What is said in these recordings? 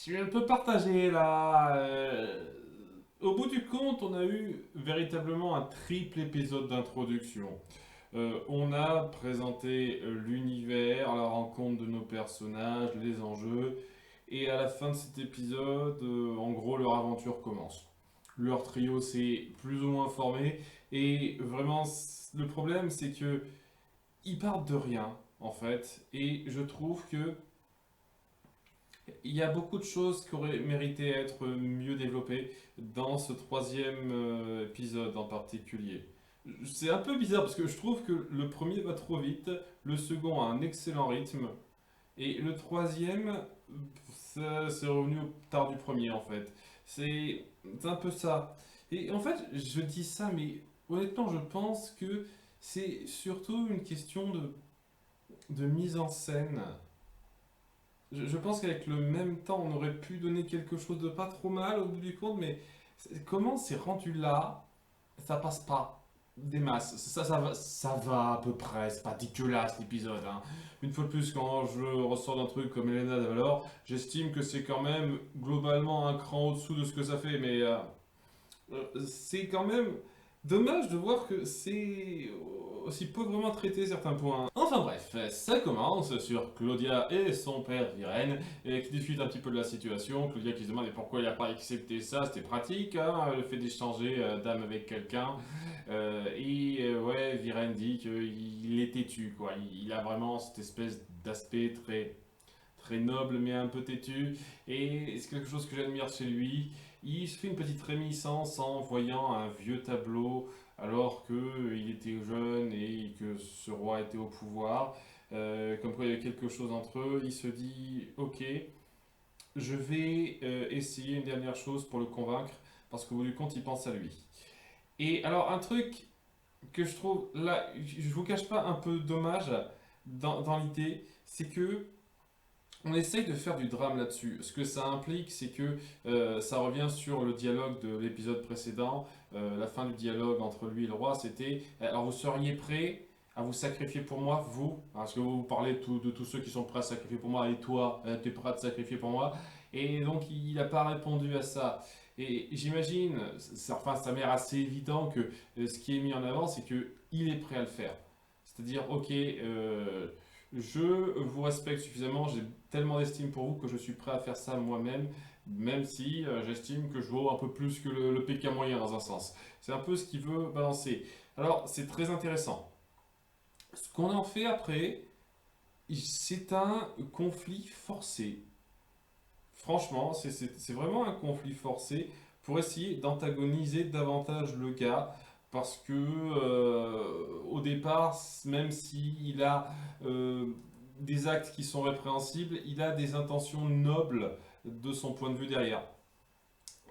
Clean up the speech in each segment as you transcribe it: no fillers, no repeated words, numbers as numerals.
Je peux partager là. Au bout du compte, on a eu véritablement un triple épisode d'introduction. On a présenté l'univers, la rencontre de nos personnages, les enjeux, et à la fin de cet épisode, en gros, leur aventure commence. Leur trio s'est plus ou moins formé, et vraiment, le problème, c'est que ils partent de rien, en fait, et je trouve que il y a beaucoup de choses qui auraient mérité être mieux développées dans ce troisième épisode en particulier. C'est un peu bizarre parce que je trouve que le premier va trop vite, le second a un excellent rythme, et le troisième, c'est revenu au tard du premier en fait. C'est un peu ça. Et en fait, je dis ça, mais honnêtement, je pense que c'est surtout une question de mise en scène. Je pense qu'avec le même temps, on aurait pu donner quelque chose de pas trop mal au bout du compte, mais comment c'est rendu là, ça passe pas des masses. Ça va à peu près, c'est pas dégueulasse l'épisode, hein. Une fois de plus, quand je ressors d'un truc comme Elena de Valor, j'estime que c'est quand même globalement un cran au-dessous de ce que ça fait, mais c'est quand même dommage de voir que c'est aussi pauvrement traité certains points. Enfin bref, ça commence sur Claudia et son père Viren qui discutent un petit peu de la situation. Claudia qui se demande pourquoi il n'a pas accepté ça, c'était pratique, hein, le fait d'échanger d'âme avec quelqu'un. Ouais, Viren dit qu'il est têtu, quoi. Il a vraiment cette espèce d'aspect très noble mais un peu têtu. Et c'est quelque chose que j'admire chez lui. Il se fait une petite réminiscence en voyant un vieux tableau alors qu'il était jeune et que ce roi était au pouvoir. Comme quoi il y avait quelque chose entre eux. Il se dit, ok, je vais essayer une dernière chose pour le convaincre parce qu'au bout du compte il pense à lui. Et alors un truc que je trouve là, je vous cache pas un peu dommage dans l'idée, c'est que on essaye de faire du drame là-dessus. Ce que ça implique, c'est que ça revient sur le dialogue de l'épisode précédent. La fin du dialogue entre lui et le roi, c'était alors vous seriez prêt à vous sacrifier pour moi, vous, parce que vous parlez de tous ceux qui sont prêts à sacrifier pour moi, et toi, tu es prêt à te sacrifier pour moi. Et donc, il n'a pas répondu à ça. Et j'imagine, enfin, ça m'est assez évident que ce qui est mis en avant, c'est qu'il est prêt à le faire. C'est-à-dire, ok, je vous respecte suffisamment, j'ai tellement d'estime pour vous que je suis prêt à faire ça moi-même, même si j'estime que je vaux un peu plus que le PK moyen dans un sens. C'est un peu ce qu'il veut balancer. Alors, c'est très intéressant. Ce qu'on en fait après, c'est un conflit forcé. Franchement, c'est vraiment un conflit forcé pour essayer d'antagoniser davantage le gars. Parce que au départ, même s'il a euh, des actes qui sont répréhensibles, il a des intentions nobles de son point de vue derrière.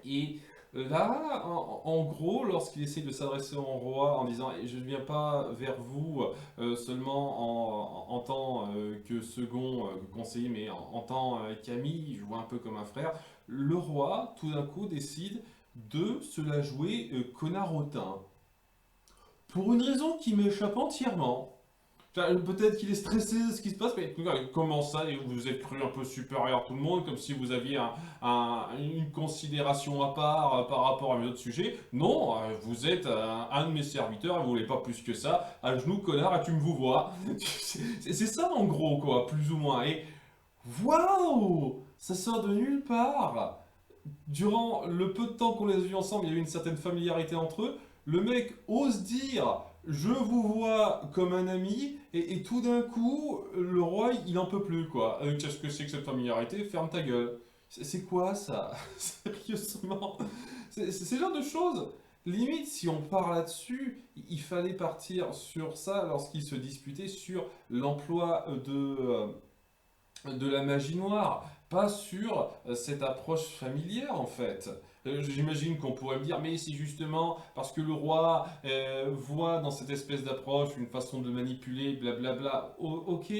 Et là, en gros, lorsqu'il essaie de s'adresser au roi en disant je ne viens pas vers vous seulement en tant que second conseiller, mais en tant qu'ami, je vois un peu comme un frère, le roi, tout d'un coup, décide de se la jouer connard hautain. Pour une raison qui m'échappe entièrement. Peut-être qu'il est stressé de ce qui se passe, mais comment ça, et vous vous êtes cru un peu supérieur à tout le monde, comme si vous aviez une considération à part par rapport à mes autres sujets. Non, vous êtes un de mes serviteurs, et vous voulez pas plus que ça. À genoux, connard, et tu me vous vois. C'est ça en gros, quoi, plus ou moins. Et waouh, ça sort de nulle part. Durant le peu de temps qu'on les a vus ensemble, il y a eu une certaine familiarité entre eux. Le mec ose dire je vous vois comme un ami, et tout d'un coup, le roi, il en peut plus, quoi. Qu'est-ce que c'est que cette familiarité? Ferme ta gueule. C'est quoi ça? Sérieusement? C'est le genre de choses. Limite, si on part là-dessus, il fallait partir sur ça lorsqu'ils se disputaient sur l'emploi de la magie noire, pas sur cette approche familière en fait. J'imagine qu'on pourrait me dire, mais c'est justement parce que le roi voit dans cette espèce d'approche une façon de manipuler, blablabla. Ok,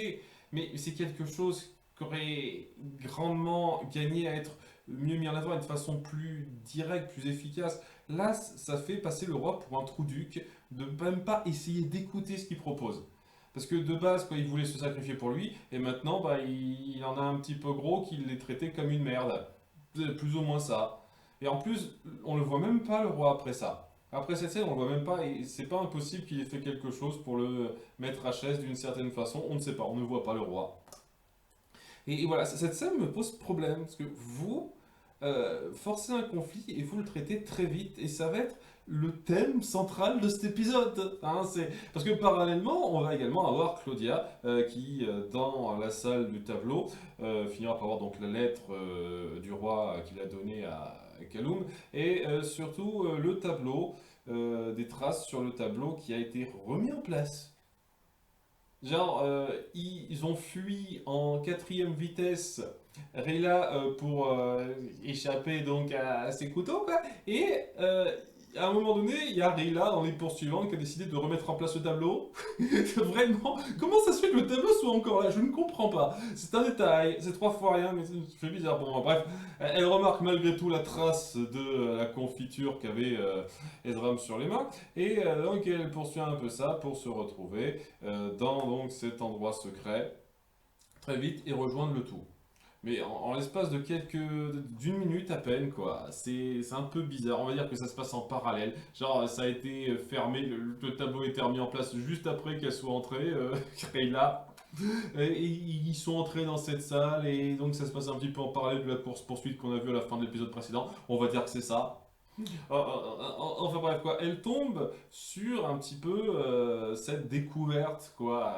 mais c'est quelque chose qui aurait grandement gagné à être mieux mis en avant, de façon plus directe, plus efficace. Là, ça fait passer le roi pour un trou-duc, de même pas essayer d'écouter ce qu'il propose. Parce que de base, quoi, il voulait se sacrifier pour lui, et maintenant, bah, il en a un petit peu gros qu'il l'ait traité comme une merde. plus ou moins ça. Et en plus, on le voit même pas le roi après ça. Après cette scène, on le voit même pas et c'est pas impossible qu'il ait fait quelque chose pour le mettre à chaise d'une certaine façon. On ne sait pas, on ne voit pas le roi. Et voilà, cette scène me pose problème, parce que vous forcez un conflit et vous le traitez très vite, et ça va être le thème central de cet épisode. Hein, parce que parallèlement, on va également avoir Claudia qui, dans la salle du tableau, finira par avoir donc la lettre du roi qu'il a donnée à Kaloum, et surtout le tableau, des traces sur le tableau qui a été remis en place. Genre, ils ont fui en quatrième vitesse Rayla pour échapper donc à ses couteaux, quoi. Et à un moment donné, il y a Rayla dans les poursuivants qui a décidé de remettre en place le tableau. Vraiment, comment ça se fait que le tableau soit encore là? Je ne comprends pas. C'est un détail, c'est trois fois rien, mais c'est bizarre pour moi. Bref, elle remarque malgré tout la trace de la confiture qu'avait Ezram sur les mains. Et donc elle poursuit un peu ça pour se retrouver dans donc cet endroit secret très vite et rejoindre le tout. Mais en l'espace de d'une minute à peine, quoi. C'est un peu bizarre. On va dire que ça se passe en parallèle. Genre, ça a été fermé, le tableau a été remis en place juste après qu'elle soit entrée, Rayla. Et ils sont entrés dans cette salle et donc ça se passe un petit peu en parallèle de la course-poursuite qu'on a vue à la fin de l'épisode précédent. On va dire que c'est ça. Enfin bref, quoi, elle tombe sur un petit peu cette découverte, quoi.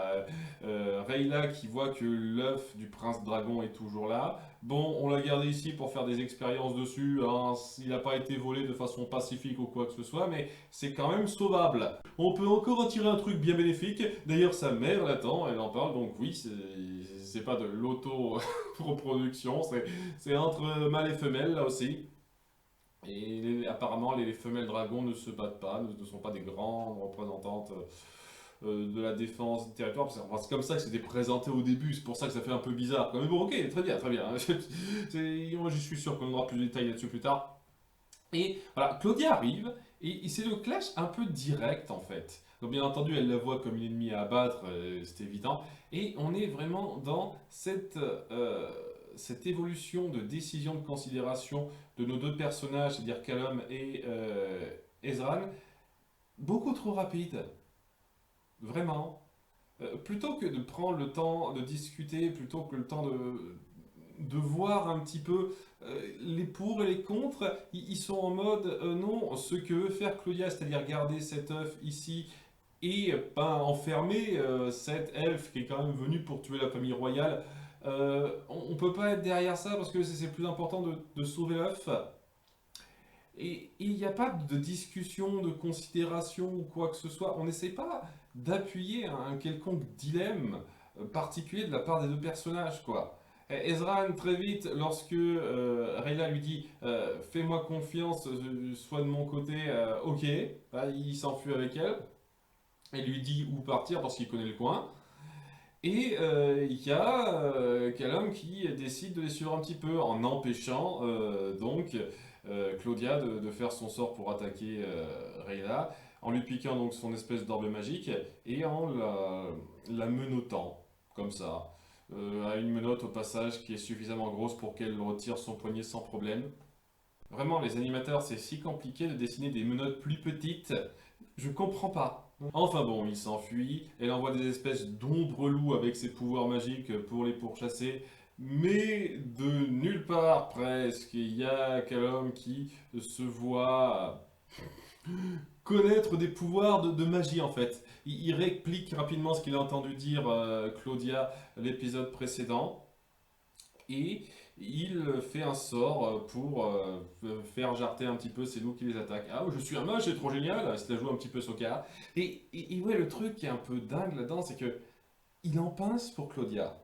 Rayla qui voit que l'œuf du prince dragon est toujours là. Bon, on l'a gardé ici pour faire des expériences dessus, hein. Il n'a pas été volé de façon pacifique ou quoi que ce soit, mais c'est quand même sauvable. On peut encore en tirer un truc bien bénéfique. D'ailleurs, sa mère l'attend, elle en parle, donc oui, c'est pas de l'auto-reproduction, c'est entre mâle et femelle là aussi. Et apparemment, les femelles dragons ne se battent pas, ne sont pas des grandes représentantes de la défense du territoire. C'est comme ça que c'était présenté au début, c'est pour ça que ça fait un peu bizarre. Mais bon, ok, très bien, très bien. Moi, je suis sûr qu'on aura plus de détails là-dessus plus tard. Et voilà, Claudia arrive, et c'est le clash un peu direct en fait. Donc bien entendu, elle la voit comme une ennemie à abattre, c'est évident. Et on est vraiment dans cette évolution de décision de considération de nos deux personnages, c'est-à-dire Callum et Ezran, beaucoup trop rapide. Vraiment. Plutôt que de prendre le temps de discuter, plutôt que le temps de voir un petit peu les pour et les contre, ils sont en mode non, ce que veut faire Claudia, c'est-à-dire garder cet œuf ici et pas enfermer cette elfe qui est quand même venue pour tuer la famille royale. On peut pas être derrière ça parce que c'est plus important de sauver l'œuf. Et il n'y a pas de discussion, de considération ou quoi que ce soit. On n'essaie pas d'appuyer un quelconque dilemme particulier de la part des deux personnages, quoi. Ezran, très vite, lorsque Rayla lui dit fais-moi confiance, sois de mon côté, ok, il s'enfuit avec elle. Elle lui dit où partir parce qu'il connaît le coin. Et il y a Callum qui décide de les suivre un petit peu en empêchant donc Claudia de faire son sort pour attaquer Rayla, en lui piquant donc son espèce d'orbe magique et en la menottant, comme ça, à une menotte au passage qui est suffisamment grosse pour qu'elle retire son poignet sans problème. Vraiment, les animateurs, c'est si compliqué de dessiner des menottes plus petites, je comprends pas. Enfin bon, il s'enfuit, elle envoie des espèces d'ombres loups avec ses pouvoirs magiques pour les pourchasser, mais de nulle part presque, il y a Callum qui se voit connaître des pouvoirs de magie en fait. Il réplique rapidement ce qu'il a entendu dire Claudia l'épisode précédent, et il fait un sort pour faire jarter un petit peu ces loups qui les attaquent. Ah, je suis un mage, c'est trop génial, il se la joue un petit peu son cas. Et ouais, le truc qui est un peu dingue là-dedans, c'est que il en pince pour Claudia.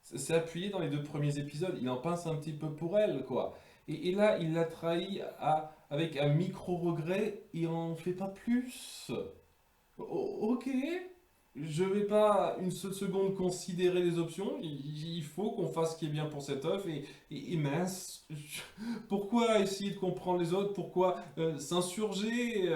C'est appuyé dans les deux premiers épisodes, il en pince un petit peu pour elle, quoi. Et là, il l'a trahi avec un micro-regret, il en fait pas plus. Ok, je vais pas une seule seconde considérer les options. Il faut qu'on fasse ce qui est bien pour cette œuf. Et mince, pourquoi essayer de comprendre les autres? Pourquoi s'insurger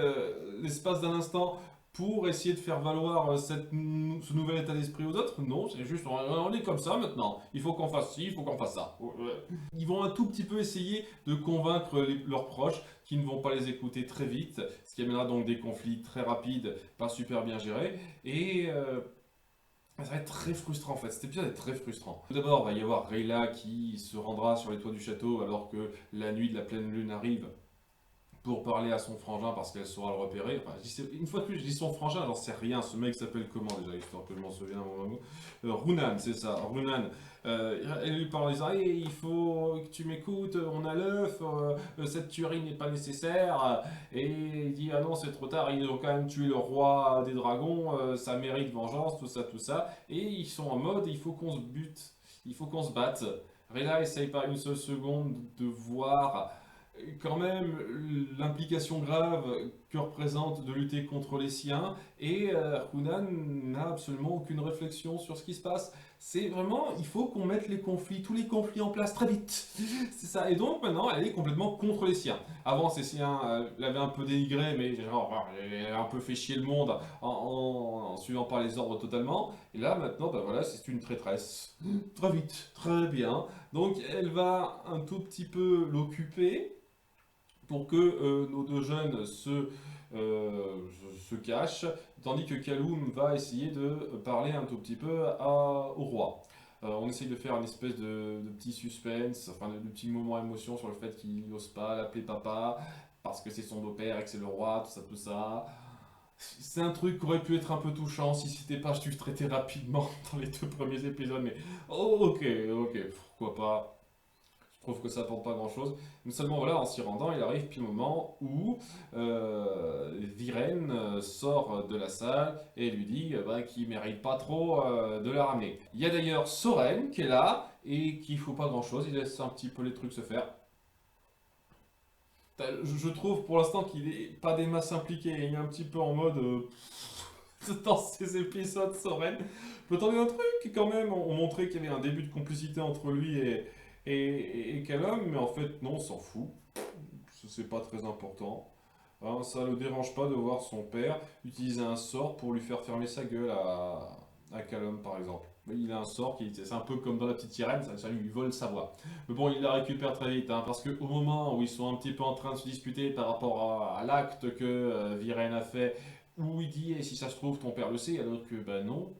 l'espace d'un instant pour essayer de faire valoir ce nouvel état d'esprit aux autres. Non, c'est juste, on est comme ça maintenant. Il faut qu'on fasse ci, il faut qu'on fasse ça. Ils vont un tout petit peu essayer de convaincre leurs proches qui ne vont pas les écouter très vite, ce qui amènera donc des conflits très rapides, pas super bien gérés. Et ça va être très frustrant en fait, cet épisode est très frustrant. Tout d'abord, il va y avoir Rayla qui se rendra sur les toits du château alors que la nuit de la pleine lune arrive pour parler à son frangin parce qu'elle saura le repérer. Enfin, une fois de plus, je dis son frangin, j'en sais rien. Ce mec s'appelle comment déjà, histoire que je m'en souvienne un moment. Runan, c'est ça, Runan. Elle lui parle en disant hey, il faut que tu m'écoutes, on a l'œuf, cette tuerie n'est pas nécessaire. Et il dit ah non, c'est trop tard, ils ont quand même tué le roi des dragons, ça mérite vengeance, tout ça, tout ça. Et ils sont en mode il faut qu'on se bute, il faut qu'on se batte. Rayla essaye pas une seule seconde de voir quand même l'implication grave que représente de lutter contre les siens et Hunan n'a absolument aucune réflexion sur ce qui se passe. C'est vraiment, il faut qu'on mette tous les conflits en place très vite. C'est ça. Et donc maintenant, elle est complètement contre les siens. Avant, ces siens l'avaient un peu dénigré, mais genre, elle a un peu fait chier le monde en suivant pas les ordres totalement. Et là, maintenant, ben voilà, c'est une traîtresse. Très vite, très bien. Donc, elle va un tout petit peu l'occuper pour que nos deux jeunes se cachent, tandis que Kaloum va essayer de parler un tout petit peu au roi. On essaye de faire une espèce de petit suspense, enfin de petit moment émotion sur le fait qu'il n'ose pas l'appeler papa, parce que c'est son beau-père et que c'est le roi, tout ça, tout ça. C'est un truc qui aurait pu être un peu touchant si c'était pas juste traité rapidement dans les 2 premiers épisodes, mais oh, ok, ok, pourquoi pas. Je trouve que ça apporte pas grand chose. Mais seulement voilà, en s'y rendant, il arrive puis le moment où Viren sort de la salle et lui dit qu'il mérite pas trop de la ramener. Il y a d'ailleurs Soren qui est là et qui faut pas grand chose, il laisse un petit peu les trucs se faire. Je trouve pour l'instant qu'il est pas des masses impliquées, il est un petit peu en mode dans ces épisodes Soren. Peut t'en dire un truc quand même, on montrait qu'il y avait un début de complicité entre lui et Callum, mais en fait non, on s'en fout, c'est pas très important. Hein, ça ne le dérange pas de voir son père utiliser un sort pour lui faire fermer sa gueule à Callum par exemple. Il a un sort qui c'est un peu comme dans la petite sirène, ça lui vole sa voix. Mais bon, il la récupère très vite, hein, parce qu'au moment où ils sont un petit peu en train de se disputer par rapport à l'acte que Viren a fait, où il dit, et si ça se trouve, ton père le sait, alors que ben non,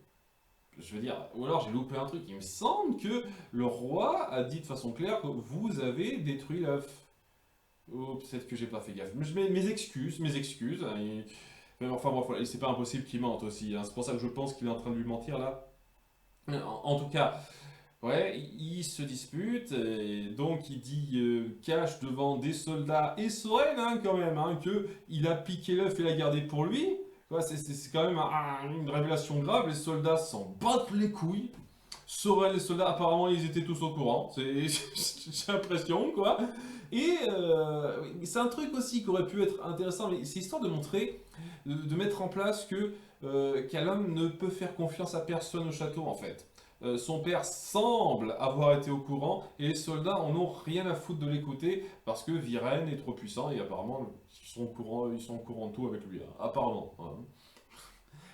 je veux dire, ou alors j'ai loupé un truc. Il me semble que le roi a dit de façon claire que vous avez détruit l'œuf. Oh, peut-être que j'ai pas fait gaffe. Mais je mets mes excuses, mes excuses. Hein, mais enfin bref, voilà, c'est pas impossible qu'il mente aussi. Hein. C'est pour ça que je pense qu'il est en train de lui mentir là. En tout cas, ouais, il se dispute, et donc il dit cache devant des soldats et Soren hein, quand même, hein, que il a piqué l'œuf et l'a gardé pour lui. Quoi, c'est quand même une révélation grave, les soldats s'en battent les couilles. Soren, les soldats, apparemment ils étaient tous au courant, j'ai l'impression quoi. Et c'est un truc aussi qui aurait pu être intéressant, mais c'est histoire de montrer, de mettre en place que Callum ne peut faire confiance à personne au château en fait. Son père semble avoir été au courant et les soldats en ont rien à foutre de l'écouter parce que Viren est trop puissant et apparemment ils sont au courant de tout avec lui, hein, apparemment. Hein.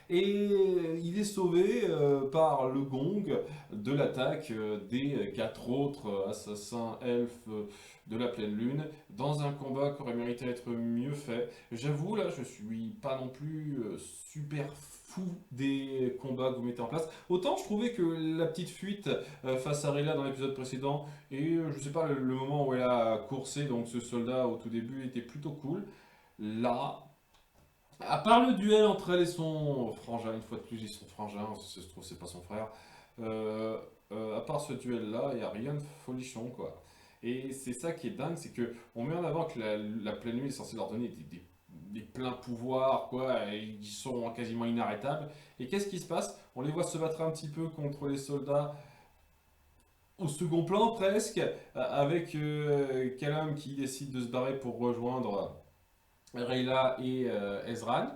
Et il est sauvé par le gong de l'attaque des 4 autres assassins elfes de la pleine lune dans un combat qui aurait mérité d'être mieux fait. J'avoue, là, je suis pas non plus super fou des combats que vous mettez en place. Autant je trouvais que la petite fuite face à Rayla dans l'épisode précédent et je sais pas, le moment où elle a coursé donc ce soldat au tout début était plutôt cool. Là, à part le duel entre elle et son frangin, une fois de plus, je dis son frangin, ça se trouve, c'est pas son frère. À part ce duel-là, il n'y a rien de folichon, quoi. Et c'est ça qui est dingue, c'est que on met en avant que la pleine nuit est censée leur donner des pleins pouvoirs, quoi, et ils sont quasiment inarrêtables. Et qu'est-ce qui se passe? On les voit se battre un petit peu contre les soldats au second plan, presque, avec Callum qui décide de se barrer pour rejoindre Rayla et Ezran.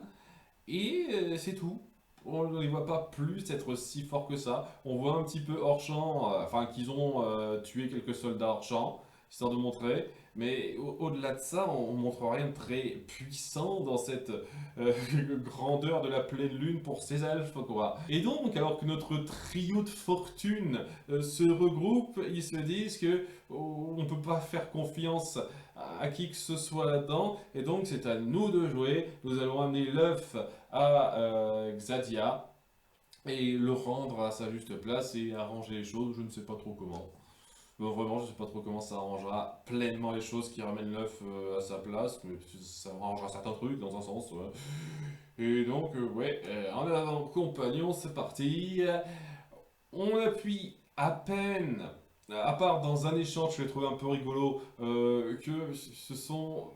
Et c'est tout. On ne les voit pas plus être si forts que ça. On voit un petit peu hors champ, enfin qu'ils ont tué quelques soldats hors champ. histoire de montrer. Mais au-delà de ça, on montre rien de très puissant dans cette euh, grandeur de la pleine lune pour ces elfes, quoi. Et donc, alors que notre trio de fortune se regroupe, ils se disent que on ne peut pas faire confiance à qui que ce soit là-dedans, et donc c'est à nous de jouer. Nous allons amener l'œuf à Xadia et le rendre à sa juste place et arranger les choses, je ne sais pas trop comment. Vraiment, je ne sais pas trop comment ça arrangera pleinement les choses qui ramènent l'œuf à sa place, mais ça arrangera certains trucs dans un sens. Ouais. Et donc, ouais, en avant, compagnon, c'est parti. On appuie à peine, à part dans un échange, je l'ai trouvé un peu rigolo, que ce sont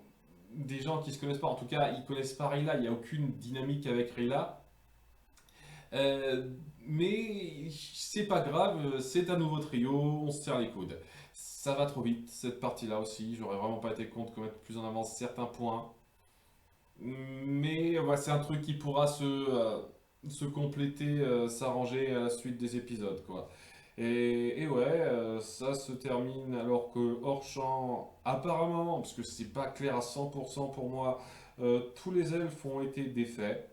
des gens qui se connaissent pas, en tout cas, ils connaissent pas Rayla, il n'y a aucune dynamique avec Rayla. Mais c'est pas grave, c'est un nouveau trio, on se serre les coudes. Ça va trop vite, cette partie-là aussi. J'aurais vraiment pas été contre de mettre plus en avant certains points. Mais ouais, c'est un truc qui pourra se compléter, s'arranger à la suite des épisodes, quoi. Et ouais, ça se termine alors que hors champ, apparemment, parce que c'est pas clair à 100% pour moi, tous les elfes ont été défaits.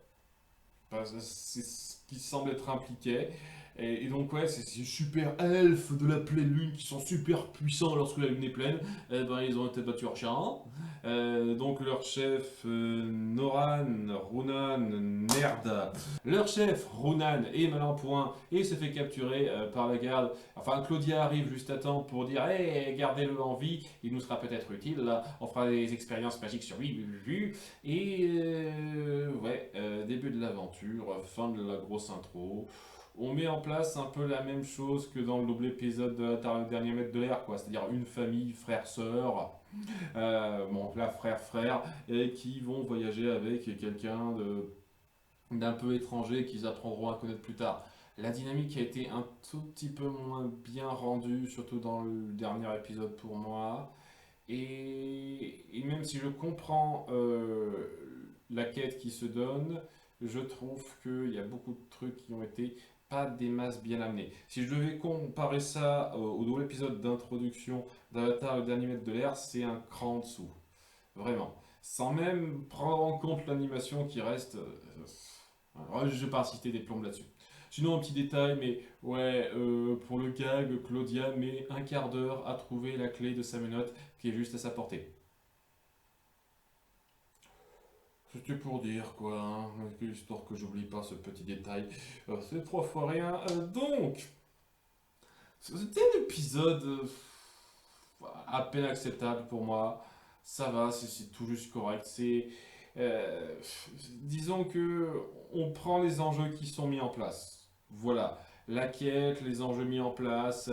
Enfin, c'est ce qui semble être impliqué. Et donc, ouais, c'est ces super elfes de la pleine lune qui sont super puissants lorsque la lune est pleine. Eh ben, ils ont été battus hors champ. Donc, leur chef, Noran, Runan, merde. Leur chef, Runan, est mal en point et se fait capturer par la garde. Enfin, Claudia arrive juste à temps pour dire hey, gardez-le en vie, il nous sera peut-être utile. Là, on fera des expériences magiques sur lui. Et ouais, début de l'aventure, fin de la grosse intro. On met en place un peu la même chose que dans le double épisode de Avatar, le dernier maître de l'air, quoi. C'est-à-dire une famille, frère-sœur, bon là frère-frère, et qui vont voyager avec quelqu'un d'un peu étranger qu'ils apprendront à connaître plus tard. La dynamique a été un tout petit peu moins bien rendue, surtout dans le dernier épisode pour moi. Et même si je comprends la quête qui se donne, je trouve qu'il y a beaucoup de trucs qui ont été pas des masses bien amenés. Si je devais comparer ça au double épisode d'introduction d'Avatar, le dernier maître de l'air, c'est un cran en dessous. Vraiment. Sans même prendre en compte l'animation qui reste. Ouais, je ne vais pas inciter des plombes là-dessus. Sinon, un petit détail, mais ouais, pour le gag, Claudia met un quart d'heure à trouver la clé de sa menotte qui est juste à sa portée. C'était pour dire quoi, hein, histoire que j'oublie pas ce petit détail. C'est trois fois rien. Donc, c'était un épisode à peine acceptable pour moi. Ça va, c'est tout juste correct. Euh, disons que on prend les enjeux qui sont mis en place. Voilà, la quête, les enjeux mis en place,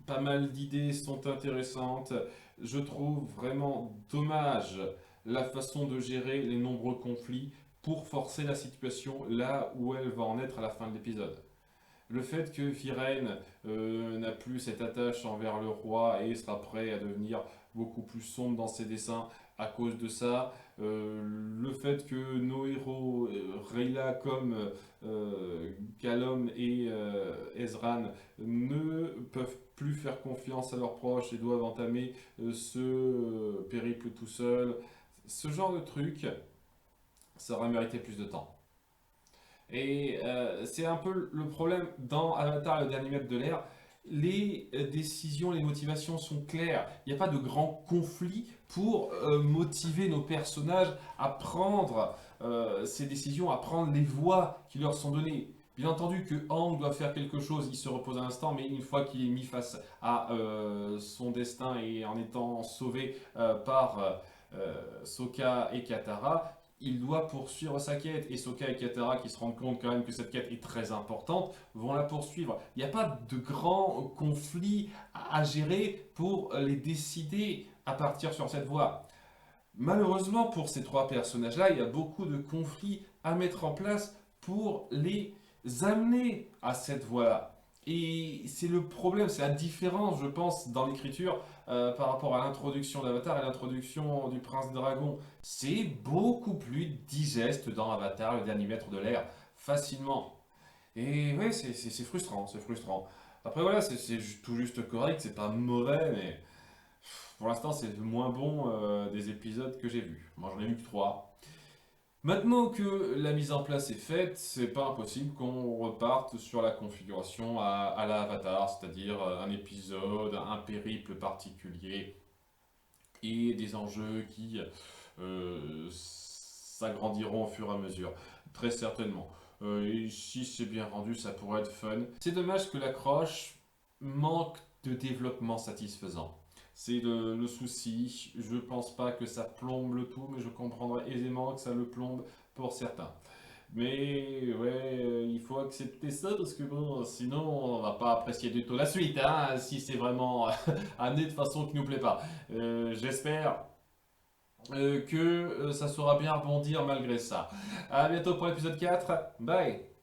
pas mal d'idées sont intéressantes. Je trouve vraiment dommage la façon de gérer les nombreux conflits pour forcer la situation là où elle va en être à la fin de l'épisode. Le fait que Firen n'a plus cette attache envers le roi et sera prêt à devenir beaucoup plus sombre dans ses dessins à cause de ça. Le fait que nos héros, Rayla comme Callum et Ezran, ne peuvent plus faire confiance à leurs proches et doivent entamer ce périple tout seul. Ce genre de truc, ça aurait mérité plus de temps. Et c'est un peu le problème dans Avatar, le dernier maître de l'air. Les décisions, les motivations sont claires. Il n'y a pas de grand conflit pour motiver nos personnages à prendre ces décisions, à prendre les voies qui leur sont données. Bien entendu que Aang doit faire quelque chose, il se repose un instant, mais une fois qu'il est mis face à son destin et en étant sauvé par Sokka et Katara, il doit poursuivre sa quête. Et Sokka et Katara, qui se rendent compte quand même que cette quête est très importante, vont la poursuivre. Il n'y a pas de grand conflit à gérer pour les décider à partir sur cette voie. Malheureusement, pour ces trois personnages-là, il y a beaucoup de conflits à mettre en place pour les amener à cette voie-là. Et c'est le problème, c'est la différence, je pense, dans l'écriture par rapport à l'introduction d'Avatar et l'introduction du Prince Dragon. C'est beaucoup plus digeste dans Avatar, le dernier maître de l'air, facilement. Et ouais, c'est frustrant, c'est frustrant. Après voilà, c'est tout juste correct, c'est pas mauvais, mais pour l'instant, c'est le moins bon des épisodes que j'ai vus. Moi, j'en ai vu que 3. Maintenant que la mise en place est faite, c'est pas impossible qu'on reparte sur la configuration à la Avatar, c'est-à-dire un épisode, un périple particulier et des enjeux qui s'agrandiront au fur et à mesure. Très certainement. Et si c'est bien rendu, ça pourrait être fun. C'est dommage que l'accroche manque de développement satisfaisant. C'est le souci. Je pense pas que ça plombe le tout, mais je comprendrais aisément que ça le plombe pour certains. Mais ouais, il faut accepter ça parce que bon, sinon on va pas apprécier du tout la suite, hein, si c'est vraiment amené de façon qui nous plaît pas. J'espère que ça saura bien rebondir malgré ça. À bientôt pour l'épisode 4. Bye!